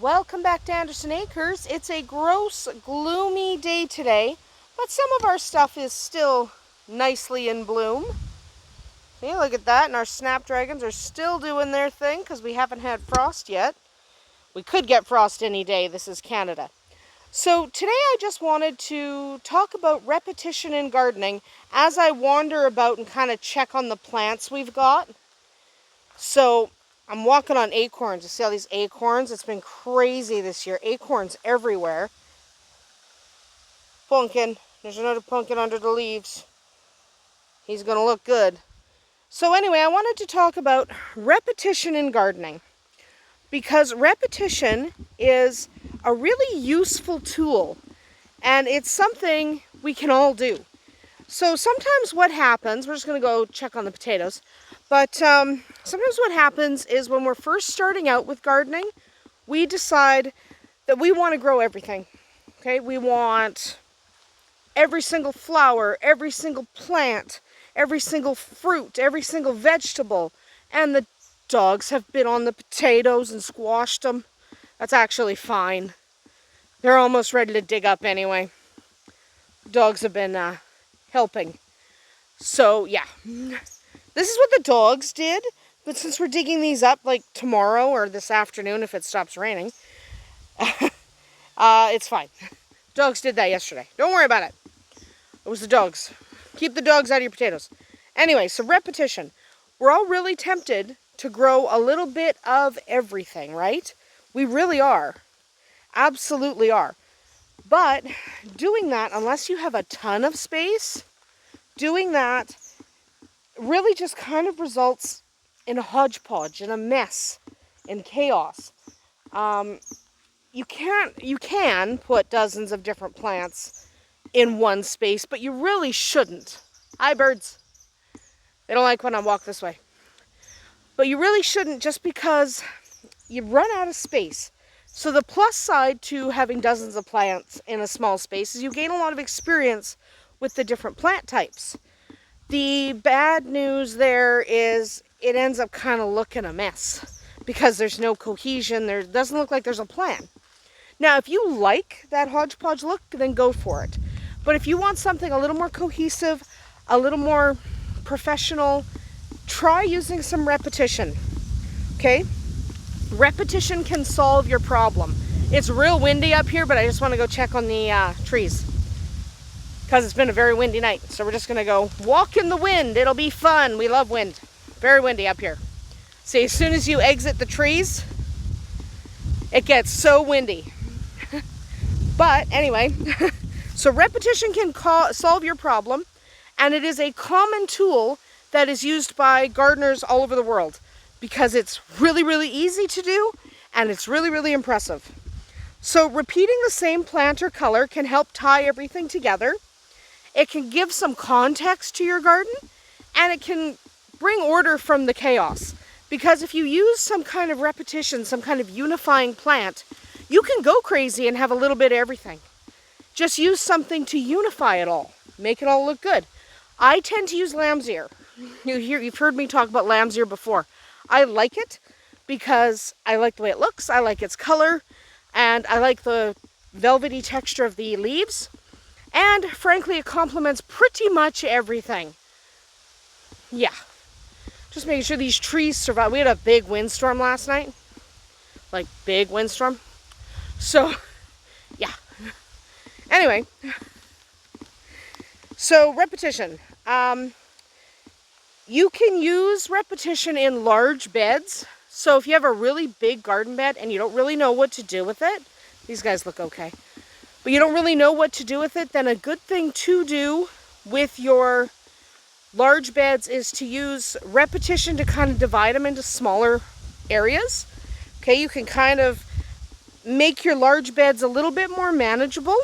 Welcome back to Andersen Acres. It's a gross, gloomy day today, but some of our stuff is still nicely in bloom. See, look at that, and our snapdragons are still doing their thing because we haven't had frost yet. We could get frost any day. This is Canada. So today I just wanted to talk about repetition in gardening as I wander about and kind of check on the plants we've got. So I'm walking on acorns. You see all these acorns? It's been crazy this year. Acorns everywhere. Pumpkin. There's another pumpkin under the leaves. He's going to look good. So anyway, I wanted to talk about repetition in gardening, because repetition is a really useful tool, and it's something we can all do. So sometimes what happens, we're just going to go check on the potatoes, but sometimes what happens is when we're first starting out with gardening, we decide that we want to grow everything. Okay, we want every single flower, every single plant, every single fruit, every single vegetable, and the dogs have been on the potatoes and squashed them. That's actually fine. They're almost ready to dig up anyway. Dogs have been helping. So yeah, this is what the dogs did. But since we're digging these up like tomorrow or this afternoon if it stops raining, it's fine. Dogs did that yesterday. Don't worry about it. It was the dogs. Keep the dogs out of your potatoes. Anyway, so repetition. We're all really tempted to grow a little bit of everything, right? We really are. Absolutely are. But doing that, unless you have a ton of space, doing that really just kind of results in a hodgepodge, in a mess, in chaos. You can put dozens of different plants in one space, but you really shouldn't. Hi, birds. They don't like when I walk this way. But you really shouldn't, just because you run out of space. So the plus side to having dozens of plants in a small space is you gain a lot of experience with the different plant types. The bad news there is it ends up kind of looking a mess because there's no cohesion. There doesn't look like there's a plan. Now, if you like that hodgepodge look, then go for it. But if you want something a little more cohesive, a little more professional, try using some repetition. Okay? Repetition can solve your problem. It's real windy up here, but I just want to go check on the trees because it's been a very windy night. So we're just going to go walk in the wind. It'll be fun. We love wind. Very windy up here. See, as soon as you exit the trees, it gets so windy. But anyway, so repetition can solve your problem, and it is a common tool that is used by gardeners all over the world because it's really, really easy to do, and it's really, really impressive. So repeating the same plant or color can help tie everything together. It can give some context to your garden, and it can bring order from the chaos. Because if you use some kind of repetition, some kind of unifying plant, you can go crazy and have a little bit of everything. Just use something to unify it all. Make it all look good. I tend to use lamb's ear. You've heard me talk about lamb's ear before. I like it because I like the way it looks, I like its color, and I like the velvety texture of the leaves. And frankly, it complements pretty much everything. Yeah. Just making sure these trees survive. We had a big windstorm last night. Like, big windstorm. So, yeah. Anyway. So, repetition. You can use repetition in large beds. So, if you have a really big garden bed and you don't really know what to do with it. These guys look okay. But you don't really know what to do with it, then a good thing to do with your large beds is to use repetition to kind of divide them into smaller areas. Okay, you can kind of make your large beds a little bit more manageable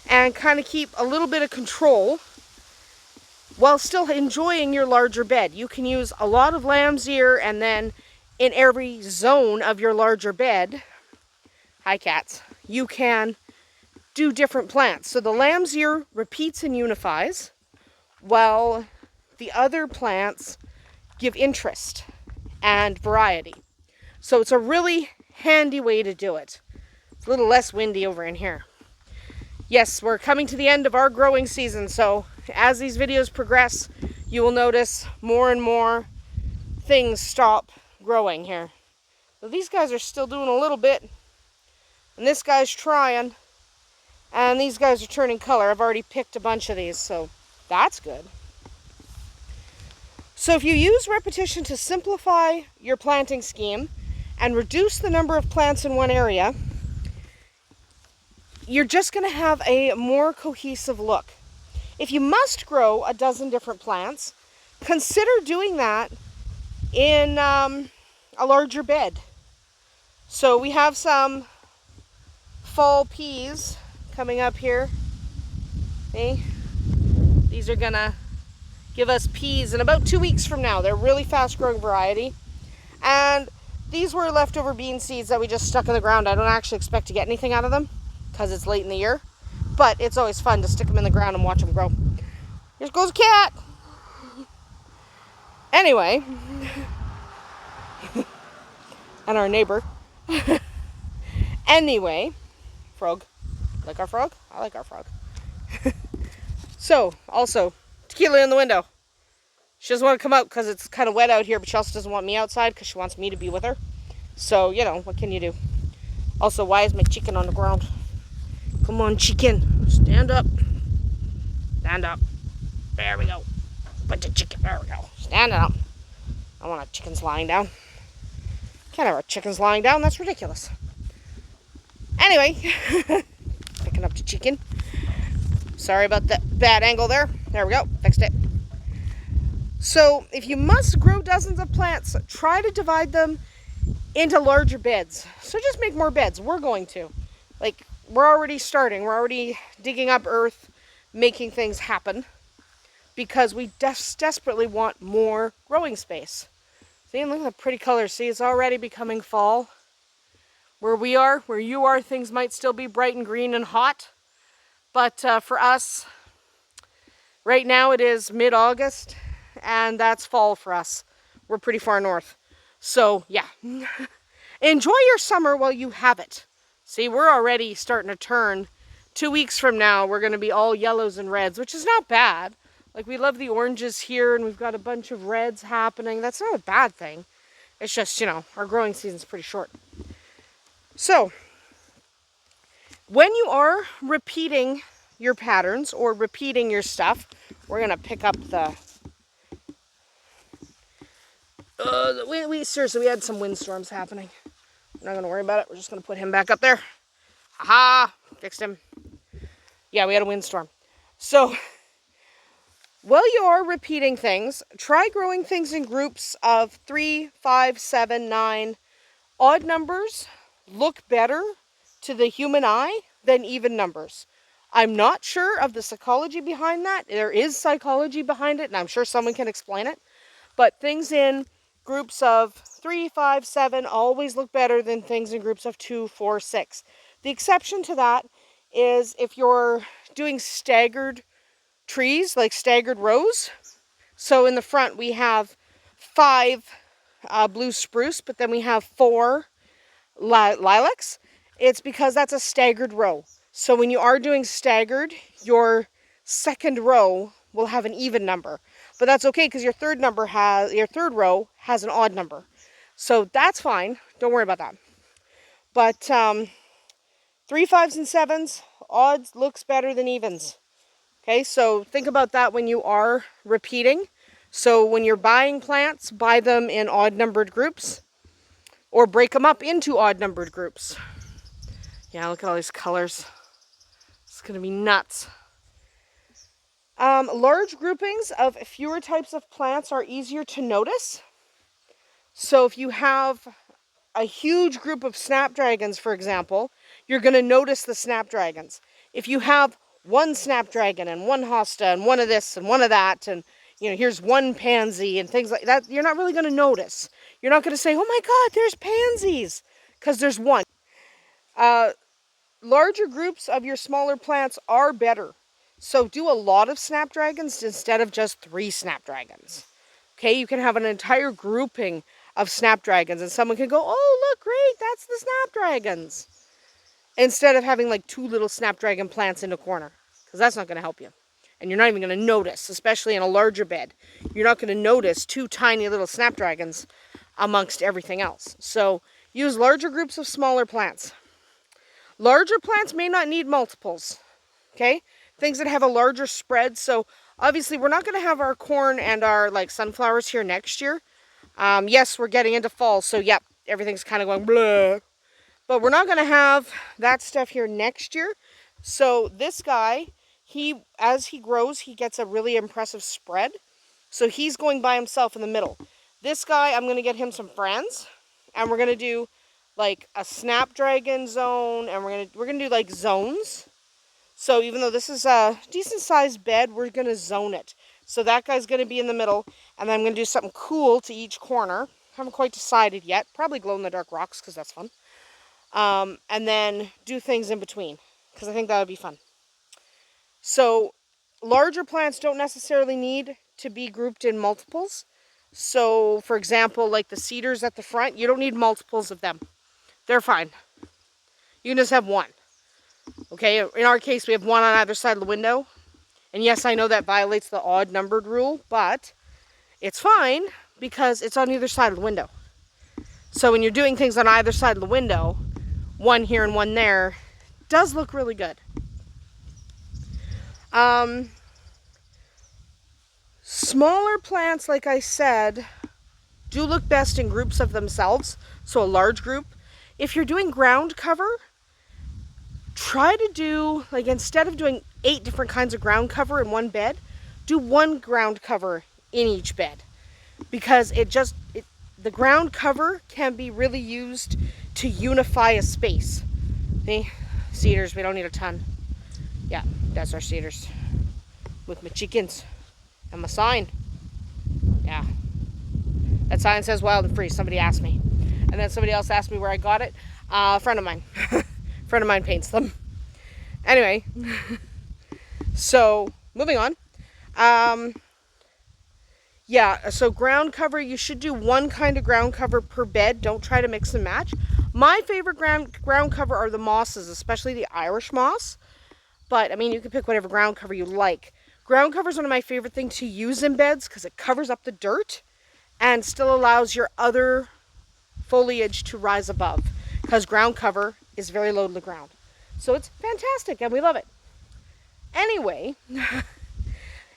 and kind of keep a little bit of control while still enjoying your larger bed. You can use a lot of lamb's ear, and then in every zone of your larger bed, hi cats, you can do different plants. So the lamb's ear repeats and unifies, while the other plants give interest and variety. So it's a really handy way to do it. It's a little less windy over in here. Yes, we're coming to the end of our growing season, so as these videos progress, you will notice more and more things stop growing here. So these guys are still doing a little bit, and this guy's trying, and these guys are turning color. I've already picked a bunch of these, so that's good. So if you use repetition to simplify your planting scheme and reduce the number of plants in one area, you're just going to have a more cohesive look. If you must grow a dozen different plants, consider doing that in a larger bed. So we have some fall peas coming up here. Okay. These are going to give us peas in about 2 weeks from now. They're a really fast growing variety. And these were leftover bean seeds that we just stuck in the ground. I don't actually expect to get anything out of them because it's late in the year, but it's always fun to stick them in the ground and watch them grow. Here goes a cat. Anyway, and our neighbor. Anyway, frog. Like our frog? I like our frog. So, also, Tequila in the window. She doesn't want to come out because it's kind of wet out here, but she also doesn't want me outside because she wants me to be with her. So, you know, what can you do? Also, why is my chicken on the ground? Come on, chicken. Stand up. Stand up. There we go. Put the chicken. There we go. Stand up. I want our chickens lying down. Can't have our chickens lying down. That's ridiculous. Anyway, picking up the chicken. Sorry about that bad angle there. There we go. Fixed it. So, if you must grow dozens of plants, try to divide them into larger beds. So just make more beds. We're going to. Like, we're already starting. We're already digging up earth, making things happen, because we desperately want more growing space. See, and look at the pretty colors. See, it's already becoming fall. Where we are, where you are, things might still be bright and green and hot. But for us, right now it is mid-August, and that's fall for us. We're pretty far north. So, yeah. Enjoy your summer while you have it. See, we're already starting to turn. 2 weeks from now, we're going to be all yellows and reds, which is not bad. Like, we love the oranges here, and we've got a bunch of reds happening. That's not a bad thing. It's just, you know, our growing season's pretty short. So, when you are repeating your patterns or repeating your stuff, we're going to pick up the... seriously, we had some windstorms happening. We're not going to worry about it. We're just going to put him back up there. Aha! Fixed him. Yeah, we had a windstorm. So, while you are repeating things, try growing things in groups of 3, 5, 7, 9. Odd numbers look better to the human eye than even numbers. I'm not sure of the psychology behind that. There is psychology behind it, and I'm sure someone can explain it. But things in groups of 3, 5, 7 always look better than things in groups of 2, 4, 6. The exception to that is if you're doing staggered trees, like staggered rows. So in the front we have 5 blue spruce, but then we have 4 lilacs. It's because that's a staggered row. So when you are doing staggered, your second row will have an even number. But that's okay because your third row has an odd number. So that's fine. Don't worry about that. But 3, 5s, and 7s, odds looks better than evens. Okay, so think about that when you are repeating. So when you're buying plants, buy them in odd numbered groups or break them up into odd numbered groups. Yeah, look at all these colors. It's going to be nuts. Large groupings of fewer types of plants are easier to notice. So if you have a huge group of snapdragons, for example, you're going to notice the snapdragons. If you have one snapdragon and one hosta and one of this and one of that, and you know, here's one pansy and things like that, you're not really going to notice. You're not going to say, oh my God, there's pansies, because there's one. Larger groups of your smaller plants are better. So do a lot of snapdragons instead of just 3 snapdragons. Okay, you can have an entire grouping of snapdragons, and someone can go, oh, look, great, that's the snapdragons. Instead of having like 2 little snapdragon plants in a corner, because that's not going to help you. And you're not even going to notice, especially in a larger bed. You're not going to notice 2 tiny little snapdragons amongst everything else. So use larger groups of smaller plants. Larger plants may not need multiples, okay? Things that have a larger spread. So obviously we're not going to have our corn and our like sunflowers here next year. Yes, we're getting into fall, so yep, everything's kind of going blah. But we're not going to have that stuff here next year. So this guy, as he grows, he gets a really impressive spread. So he's going by himself in the middle. This guy, I'm going to get him some friends, and we're going to do like a snapdragon zone, and we're going to do like zones. So even though this is a decent sized bed, we're going to zone it. So that guy's going to be in the middle, and then I'm going to do something cool to each corner. Haven't quite decided yet. Probably glow in the dark rocks because that's fun. And then do things in between, because I think that would be fun. So larger plants don't necessarily need to be grouped in multiples. So for example, like the cedars at the front, you don't need multiples of them. They're fine. You can just have one. Okay, in our case, we have one on either side of the window. And yes, I know that violates the odd numbered rule, but it's fine because it's on either side of the window. So when you're doing things on either side of the window, one here and one there, does look really good. Smaller plants, like I said, do look best in groups of themselves. So a large group. If you're doing ground cover, try to do, like instead of doing 8 different kinds of ground cover in one bed, do 1 ground cover in each bed. Because the ground cover can be really used to unify a space. See? Cedars, we don't need a ton. Yeah, that's our cedars. With my chickens. And my sign. Yeah. That sign says wild and free. Somebody asked me. And then somebody else asked me where I got it. A friend of mine. A friend of mine paints them. Anyway. So, moving on. Yeah, so ground cover, you should do 1 kind of ground cover per bed. Don't try to mix and match. My favorite ground cover are the mosses, especially the Irish moss. But, I mean, you can pick whatever ground cover you like. Ground cover is one of my favorite things to use in beds because it covers up the dirt and still allows your other foliage to rise above, because ground cover is very low to the ground. So it's fantastic and we love it. Anyway,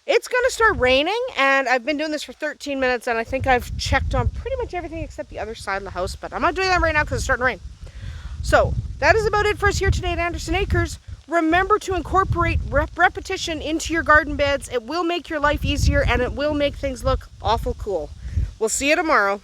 it's going to start raining, and I've been doing this for 13 minutes, and I think I've checked on pretty much everything except the other side of the house, but I'm not doing that right now because it's starting to rain. So that is about it for us here today at Andersen Acres. Remember to incorporate repetition into your garden beds. It will make your life easier, and it will make things look awful cool. We'll see you tomorrow.